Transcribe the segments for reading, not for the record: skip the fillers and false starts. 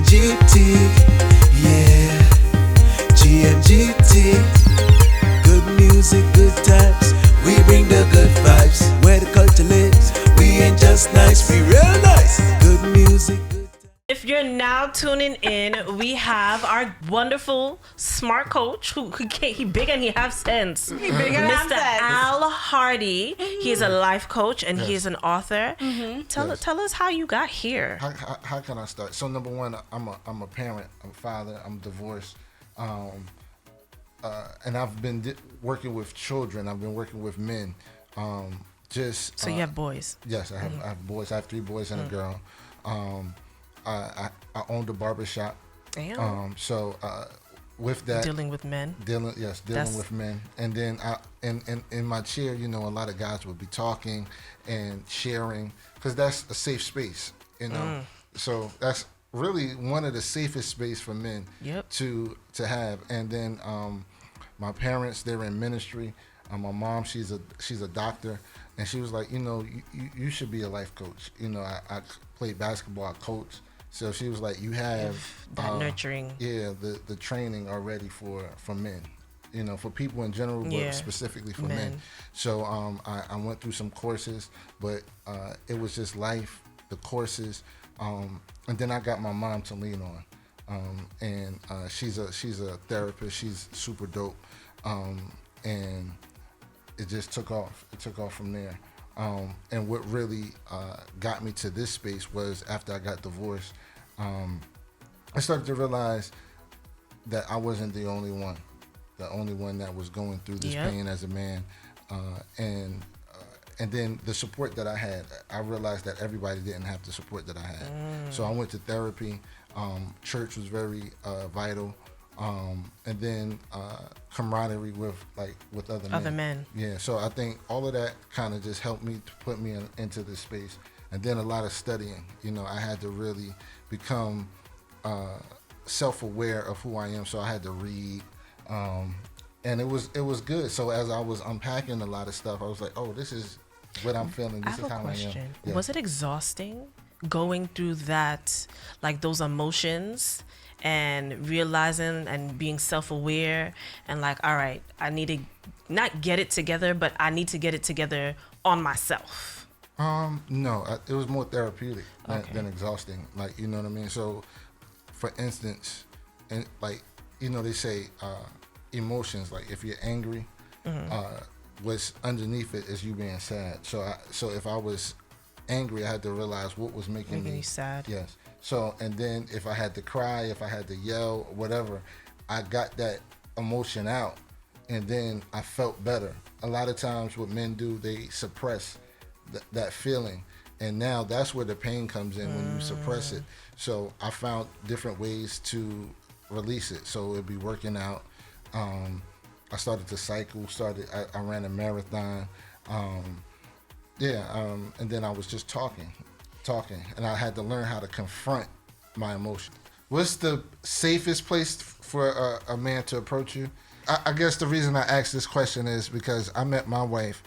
GMGT, yeah, GMGT. Good music, good times, we bring the good vibes. Where the culture lives, we ain't just nice, we real nice. Good music, good times. If you're now tuning in, we have our wonderful smart coach he big and he have sense. He big and have Mr. sense. Al Hardy. He is a life coach and he is an author. Tell us how you got here. How can I start? So number one, I'm a parent, I'm a father, I'm divorced, and I've been working with children. I've been working with men. So you have boys. Yes, I have boys. I have 3 boys and a girl. I owned a barbershop. Damn. So with that, Dealing with men. dealing with men, and then in my chair, a lot of guys would be talking and sharing, because that's a safe space, So that's really one of the safest space for men to have. And then my parents, they're in ministry. My mom, she's a doctor, and she was like, you should be a life coach. I played basketball, I coached. So she was like, you have that nurturing. Yeah, the training already for men, for people in general, but specifically for men. So I went through some courses, but it was just life, the courses, and then I got my mom to lean on, and she's a therapist. She's super dope, and it just took off. It took off from there. And what really got me to this space was after I got divorced, I started to realize that I wasn't the only one that was going through this pain as a man. And then the support that I had, I realized that everybody didn't have the support that I had. So I went to therapy. Church was very vital. And then camaraderie with other men. Yeah, so I think all of that kind of just helped me to put me into this space. And then a lot of studying. I had to really become self-aware of who I am. So I had to read, and it was good. So as I was unpacking a lot of stuff, I was like, oh, this is what I'm feeling. This is how I am. Yeah. Was it exhausting going through that, like those emotions? And realizing and being self-aware and like, all right, I need to not get it together, but I need to get it together on myself. No, it was more therapeutic than exhausting. Like, you know what I mean? So, for instance, and like, they say emotions, like if you're angry, what's underneath it is you being sad. So if I was angry, I had to realize what was making me sad. Yes. So, and then if I had to cry, if I had to yell, whatever, I got that emotion out, and then I felt better. A lot of times what men do, they suppress that feeling, and now that's where the pain comes in when you suppress it. So I found different ways to release it. So it'd be working out. I started to cycle, I ran a marathon. And then I was just talking, and I had to learn how to confront my emotions. What's the safest place for a man to approach you? I guess the reason I asked this question is because I met my wife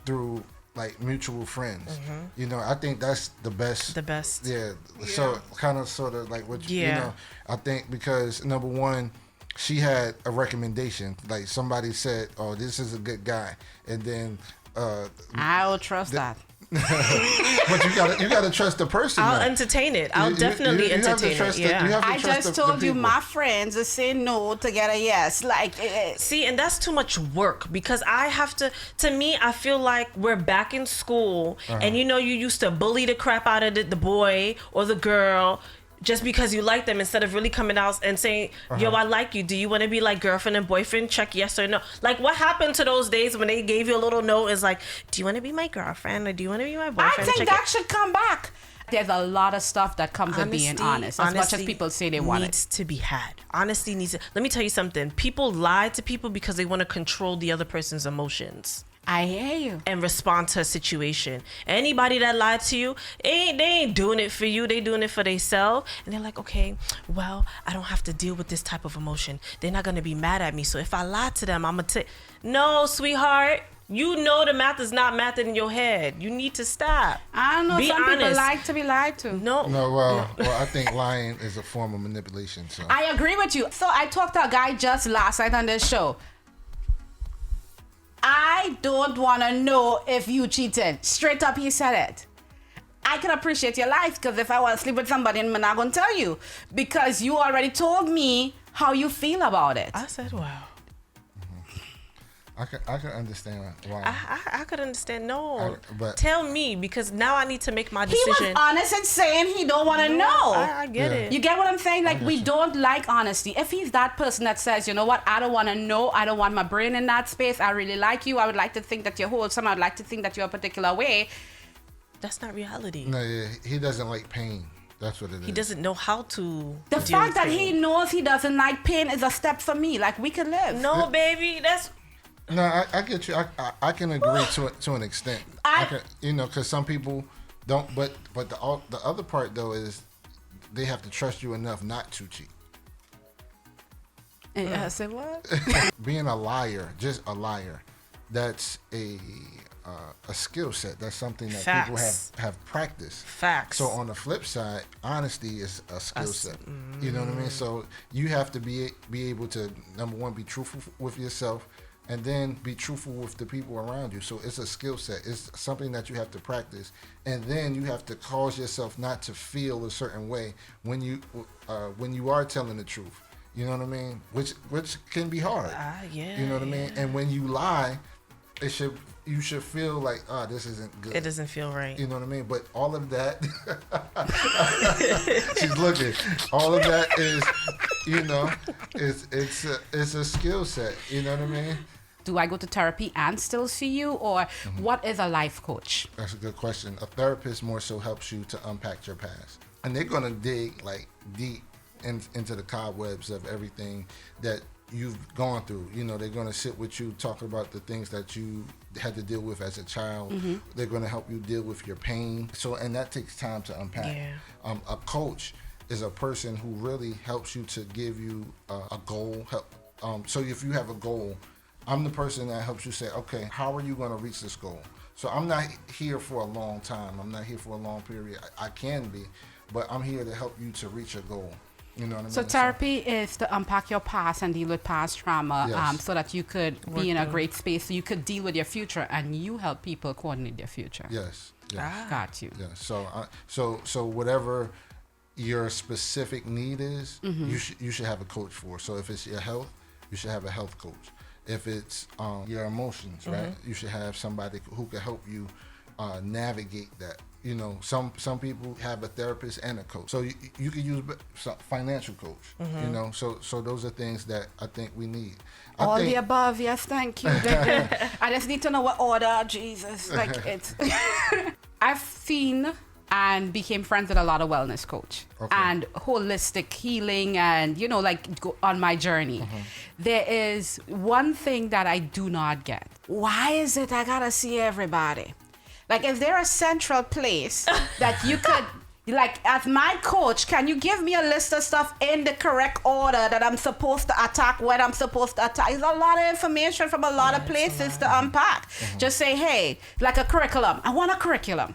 through like mutual friends. I think that's the best. The best. Yeah. So kind of sort of like what I think, because number one, she had a recommendation. Like somebody said, "Oh, this is a good guy," and then I'll trust that. But you gotta trust the person. I'll entertain it. I'll definitely entertain it. Yeah. I just told you my friends are saying no to get a yes. Like, see, and that's too much work, because I have to me, I feel like we're back in school, and you used to bully the crap out of the boy or the girl just because you like them, instead of really coming out and saying, yo, I like you. Do you want to be like girlfriend and boyfriend? Check yes or no. Like, what happened to those days when they gave you a little note? Is like, do you want to be my girlfriend or do you want to be my boyfriend? I think that should come back. There's a lot of stuff that comes with being honest, as much as people say they want it. Needs to be had. Honesty needs to. Let me tell you something. People lie to people because they want to control the other person's emotions. I hear you. And respond to a situation. Anybody that lied to you, they ain't doing it for you. They doing it for themselves. And they're like, okay, well, I don't have to deal with this type of emotion. They're not going to be mad at me. So if I lie to them, I'm going to No, sweetheart. You know the math is not math in your head. You need to stop. I don't know. Be Some people honest. like to be lied to. No. Well, I think lying is a form of manipulation. So I agree with you. So I talked to a guy just last night on this show. I don't want to know if you cheated. Straight up, he said it. I can appreciate your life because if I want to sleep with somebody, I'm not going to tell you because you already told me how you feel about it. I said, wow. I can understand why. I could understand. No. But tell me because now I need to make my He decision. was honest in saying he don't want to know. I get Yeah. it. You get what I'm saying? Like, we you. don't like honesty. If he's that person that says, you know what, I don't want to know, I don't want my brain in that space, I really like you, I would like to think that you're wholesome, I would like to think that you're a particular way. That's not reality. no, yeah, he doesn't like pain. That's what it is. He doesn't know how to. The deal fact with that it. he knows he doesn't like pain is a step for me. Like, we can live. No, baby, that's. No, I get you. I can agree to an extent. I can, because some people don't. But the other part though is they have to trust you enough not to cheat. I said what? Being a liar, just a liar, that's a skill set. That's something that people Facts. have practiced. Facts. So on the flip side, honesty is a skill set. You know what I mean? So you have to be able to, number one, be truthful with yourself, and then be truthful with the people around you. So it's a skill set. It's something that you have to practice, and then you have to cause yourself not to feel a certain way when you are telling the truth. You know what I mean? Which can be hard. Yeah. You know what I mean? And when you lie, you should feel like, this isn't good. It doesn't feel right. You know what I mean? But all of that, she's looking. All of that is, it's a skill set. You know what I mean? Do I go to therapy and still see you? Or what is a life coach? That's a good question. A therapist more so helps you to unpack your past, and they're gonna dig like deep into the cobwebs of everything that you've gone through. They're gonna sit with you, talk about the things that you had to deal with as a child. They're gonna help you deal with your pain. And that takes time to unpack. Yeah. A coach is a person who really helps you to give you a goal. So if you have a goal, I'm the person that helps you say, okay, how are you gonna reach this goal? So I'm not here for a long time. I'm not here for a long period. I can be, but I'm here to help you to reach a goal. You know what I mean? So therapy is to unpack your past and deal with past trauma, Yes. so that you could be in a great space, so you could deal with your future, and you help people coordinate their future. Yes. Got you. Yeah. So whatever your specific need is, you should have a coach for. So if it's your health, you should have a health coach. If it's your emotions, right, you should have somebody who can help you navigate that. Some people have a therapist and a coach. So you can use some financial coach. So those are things that I think we need. All the above, yes, thank you. I just need to know what order, Jesus. Like it's. I've seen and became friends with a lot of wellness coach and holistic healing, and go on my journey. There is one thing that I do not get. Why is it I gotta see everybody? Like, is there a central place that you could, like, as my coach, can you give me a list of stuff in the correct order that I'm supposed to attack, when I'm supposed to attack? It's a lot of information from a lot of places to unpack. Just say, hey, like a curriculum. I want a curriculum.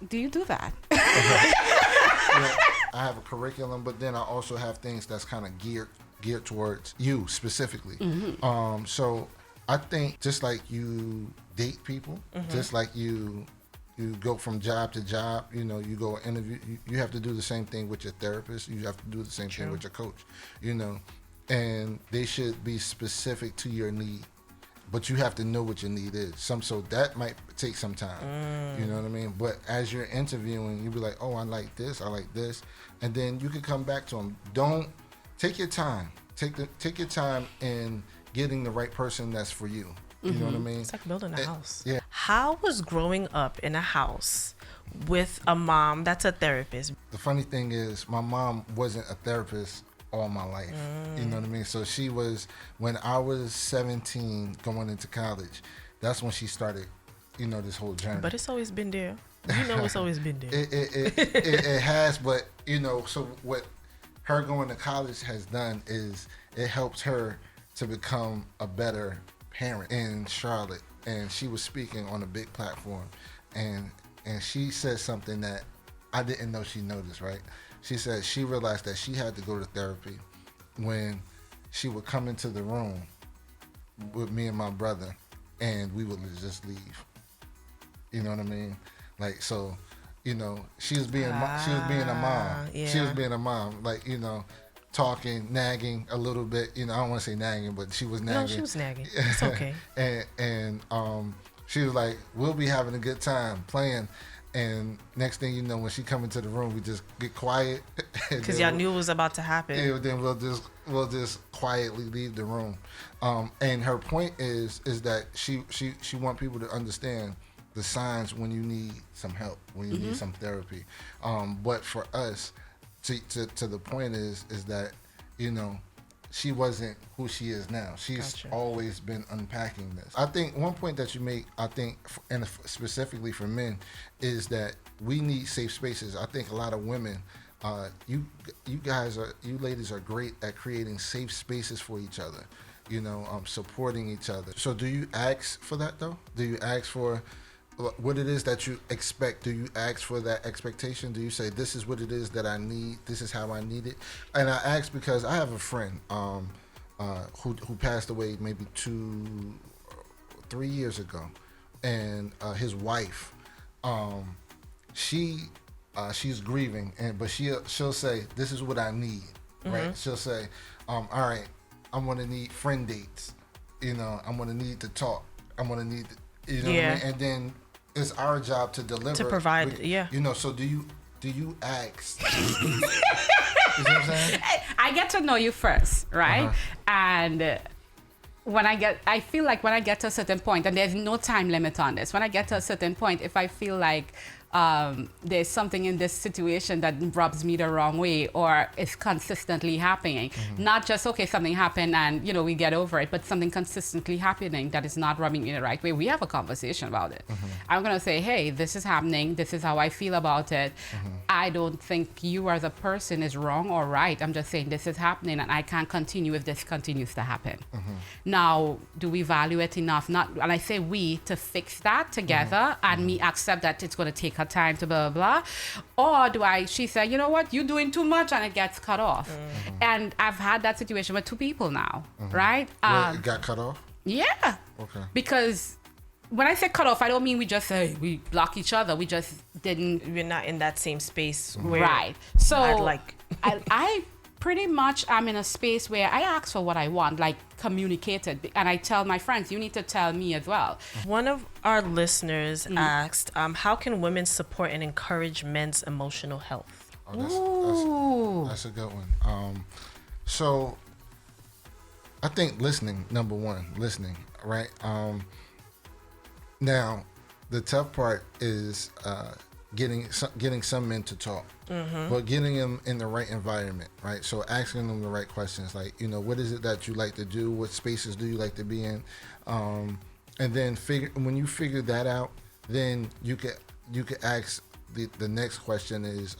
Do you do that? I have a curriculum, but then I also have things that's kind of geared towards you specifically. So I think just like you date people, just like you go from job to job, you go interview, you have to do the same thing with your therapist, you have to do the same thing with your coach, and they should be specific to your need, but you have to know what your need is. So that might take some time, you know what I mean? But as you're interviewing, you'll be like, oh, I like this, and then you can come back to them. Don't take your time. Take your time in getting the right person that's for you. You know what I mean? It's like building a house. Yeah. How was growing up in a house with a mom that's a therapist? The funny thing is, my mom wasn't a therapist all my life. You know what I mean? So she was, when I was 17 going into college, that's when she started, this whole journey. But it's always been there. It's always been there. It has, but, so what her going to college has done is it helps her to become a better parent in Charlotte, and she was speaking on a big platform, and she said something that I didn't know she noticed, right? She said she realized that she had to go to therapy when she would come into the room with me and my brother, and we would just leave. You know what I mean? Like, so, you know, she was being a mom. Yeah. She was being a mom, like, you know, talking, nagging a little bit. You know, I don't want to say nagging, but she was nagging. No, she was nagging. It's okay. and she was like, we'll be having a good time playing. And next thing you know, when she come into the room, we just get quiet. Because y'all knew it was about to happen. And then we'll just quietly leave the room. And her point is that she want people to understand the signs when you need some help, when you need some therapy. But for us, to the point is that, you know, she wasn't who she is now. She's always been unpacking this. I think one point that you make, and specifically for men, is that we need safe spaces. I think a lot of women, you ladies are great at creating safe spaces for each other, you know, supporting each other. So do you ask for that though? Do you ask for what it is that you expect? Do you ask for that expectation? Do you say, this is what it is that I need, this is how I need it? And I ask because I have a friend who passed away maybe 2-3 years ago, and his wife, she's grieving, but she'll say, this is what I need, right? She'll say, all right, I'm gonna need friend dates, you know, I'm gonna need to talk, I'm gonna need to, you know what I mean? And then it's our job to deliver, to provide. You know, so do you ask? You know what I'm saying? I get to know you first, right? And I feel like when I get to a certain point, and there's no time limit on this, when I get to a certain point, if I feel like there's something in this situation that rubs me the wrong way, or it's consistently happening, not just, okay, something happened and, you know, we get over it, but something consistently happening that is not rubbing me the right way, we have a conversation about it. I'm going to say, hey, this is happening. This is how I feel about it. I don't think you as a person is wrong or right. I'm just saying this is happening and I can't continue if this continues to happen. Now, do we value it enough? And I say we, to fix that together and me accept that it's going to take time to blah, blah, blah. Or she said, you know what, you're doing too much, and it gets cut off. And I've had that situation with 2 people now, right? Well, it got cut off? Yeah. Okay. Because when I say cut off, I don't mean we just say we block each other. We just didn't. We're not in that same space. Where right. So I pretty much am in a space where I ask for what I want, like communicated, and I tell my friends, you need to tell me as well. One of our listeners asked, how can women support and encourage men's emotional health? That's a good one. So I think listening, number one, listening, right? Now, the tough part is getting some men to talk, but getting them in the right environment, right? So asking them the right questions, like, you know, what is it that you like to do? What spaces do you like to be in? And then when you figure that out, then you could ask the next question is,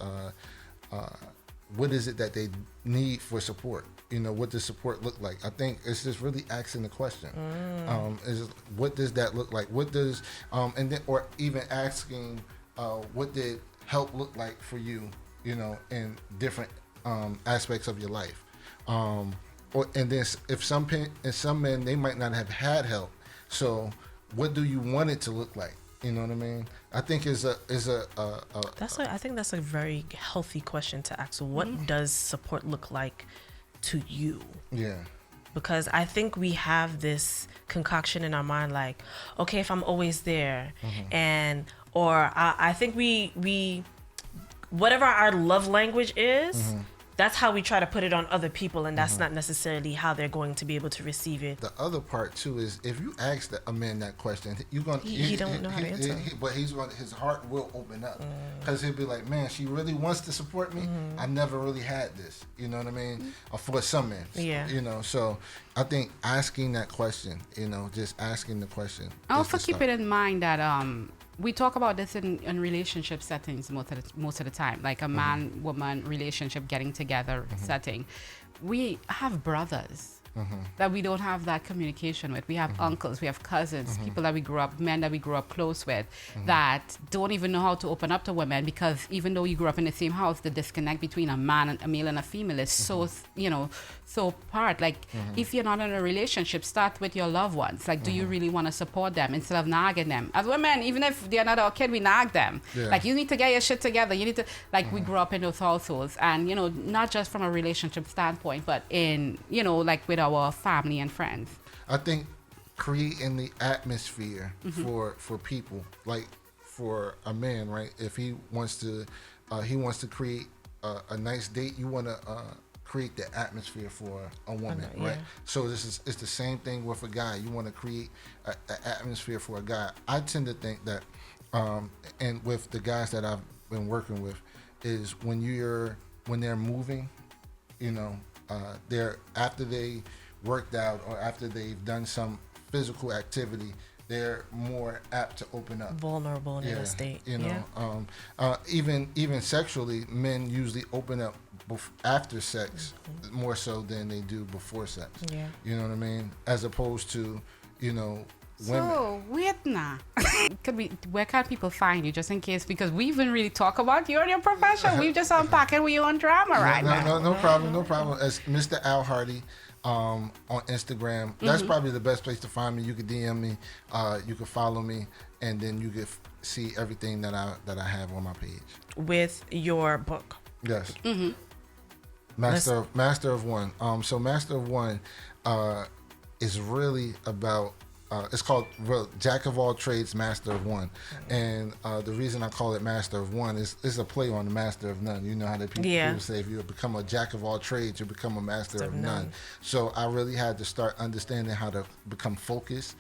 what is it that they need for support? You know, what does support look like? I think it's just really asking the question. Is what does that look like? What does and then, or even asking, what did help look like for you? You know, in different aspects of your life. And then if some men, they might not have had help. So what do you want it to look like? You know what I mean? I think I think that's a very healthy question to ask. So what does support look like to you? Yeah. Because I think we have this concoction in our mind, like, okay, if I'm always there, or I think we whatever our love language is, that's how we try to put it on other people, and that's not necessarily how they're going to be able to receive it. The other part too is, if you ask a man that question, he don't know how to answer. But his heart will open up, because he'll be like, man, she really wants to support me. I never really had this, you know what I mean? For some men, you know. So I think asking that question, you know, just asking the question. Also keep it in mind that we talk about this in relationship settings most of the time, like a man-woman relationship getting together setting. We have brothers that we don't have that communication with. We have uncles, we have cousins, people that we grew up, men that we grew up close with, that don't even know how to open up to women, because even though you grew up in the same house, the disconnect between a man and a male and a female is so, so apart. Like, if you're not in a relationship, start with your loved ones. Like, do you really want to support them instead of nagging them? As women, even if they're not our kid, we nag them. Yeah. Like, you need to get your shit together. You need to, like, we grew up in those households, and, not just from a relationship standpoint, but in, like with our family and friends. I think creating the atmosphere for people, like for a man, right? If he wants to create a nice date, you want to create the atmosphere for a woman, right? So it's the same thing with a guy. You want to create an atmosphere for a guy. I tend to think that, and with the guys that I've been working with, is when they're moving, they're, after they worked out or after they've done some physical activity, they're more apt to open up. Vulnerable in a state. Even sexually, men usually open up after sex more so than they do before sex. Yeah. You know what I mean? As opposed to, women. So, wait now. Where can people find you, just in case? Because we even really talk about you and your profession. We've just unpacking with you on drama now. No problem. As Mr. Al Hardy on Instagram. That's probably the best place to find me. You can DM me, you can follow me, and then you can see everything that I have on my page. With your book. Yes. Master of One. So Master of One is really about, it's called Jack of All Trades, Master of One. And the reason I call it Master of One is a play on the Master of None. You know how the people say, if you become a Jack of all trades, you become a Master of None. So I really had to start understanding how to become focused,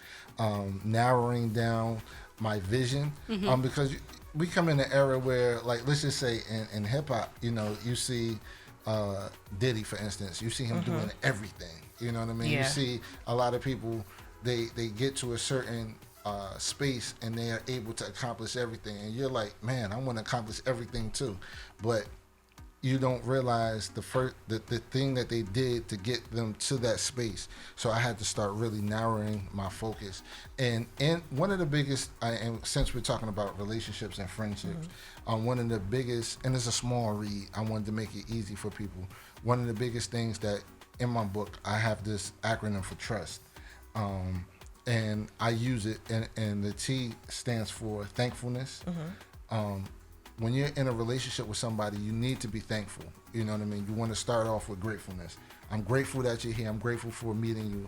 narrowing down my vision, because we come in an era where, like, let's just say in hip hop, you see Diddy, for instance, you see him doing everything. You know what I mean? You see a lot of people, they get to a certain space and they are able to accomplish everything, and you're like, man, I want to accomplish everything too, but you don't realize the thing that they did to get them to that space. So I had to start really narrowing my focus. And one of the biggest, and since we're talking about relationships and friendships, one of the biggest, and it's a small read, I wanted to make it easy for people. One of the biggest things that in my book, I have this acronym for trust. And I use it, and the T stands for thankfulness. When you're in a relationship with somebody, you need to be thankful. You know what I mean? You want to start off with gratefulness. I'm grateful that you're here. I'm grateful for meeting you.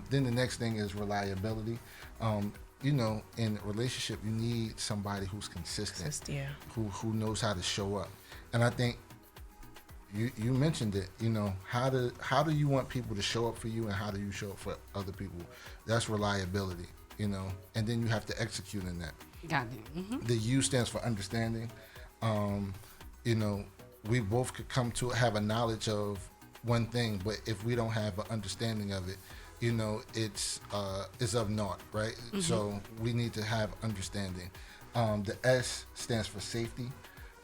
Then the next thing is reliability. In a relationship, you need somebody who's consistent, who knows how to show up. And I think you mentioned it. How do you want people to show up for you, and how do you show up for other people? That's reliability. And then you have to execute in that. Got it. The U stands for understanding. We both could come to have a knowledge of one thing, but if we don't have an understanding of it, it's of naught, right? So we need to have understanding. The S stands for safety,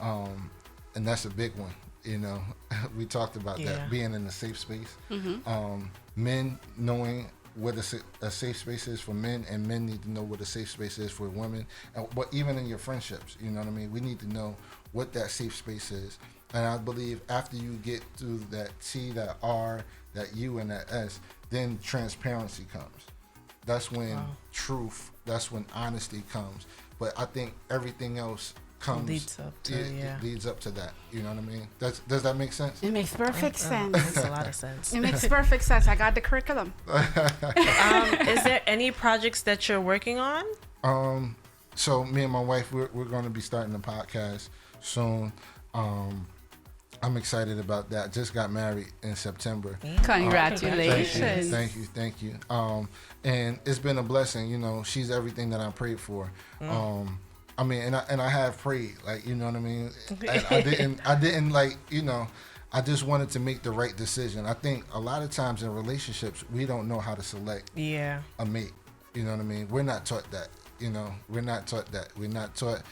and that's a big one. We talked about that, being in a safe space. Men knowing what a safe space is for men, and men need to know what a safe space is for women. But even in your friendships, you know what I mean? We need to know what that safe space is. And I believe after you get through that T, that R, that U, and that S, then transparency comes. That's when truth, that's when honesty comes. But I think everything else leads up to that. You know what I mean? Does that make sense? It makes perfect sense. Makes a lot of sense. It makes perfect sense. I got the curriculum. Is there any projects that you're working on? So me and my wife, we're going to be starting a podcast soon. I'm excited about that. Just got married in September. Congratulations. Thank you. And it's been a blessing. She's everything that I prayed for. I mean, and I have prayed, like, you know what I mean? I didn't like, I just wanted to make the right decision. I think a lot of times in relationships, we don't know how to select a mate. You know what I mean? We're not taught that. We're not taught that. We're not taught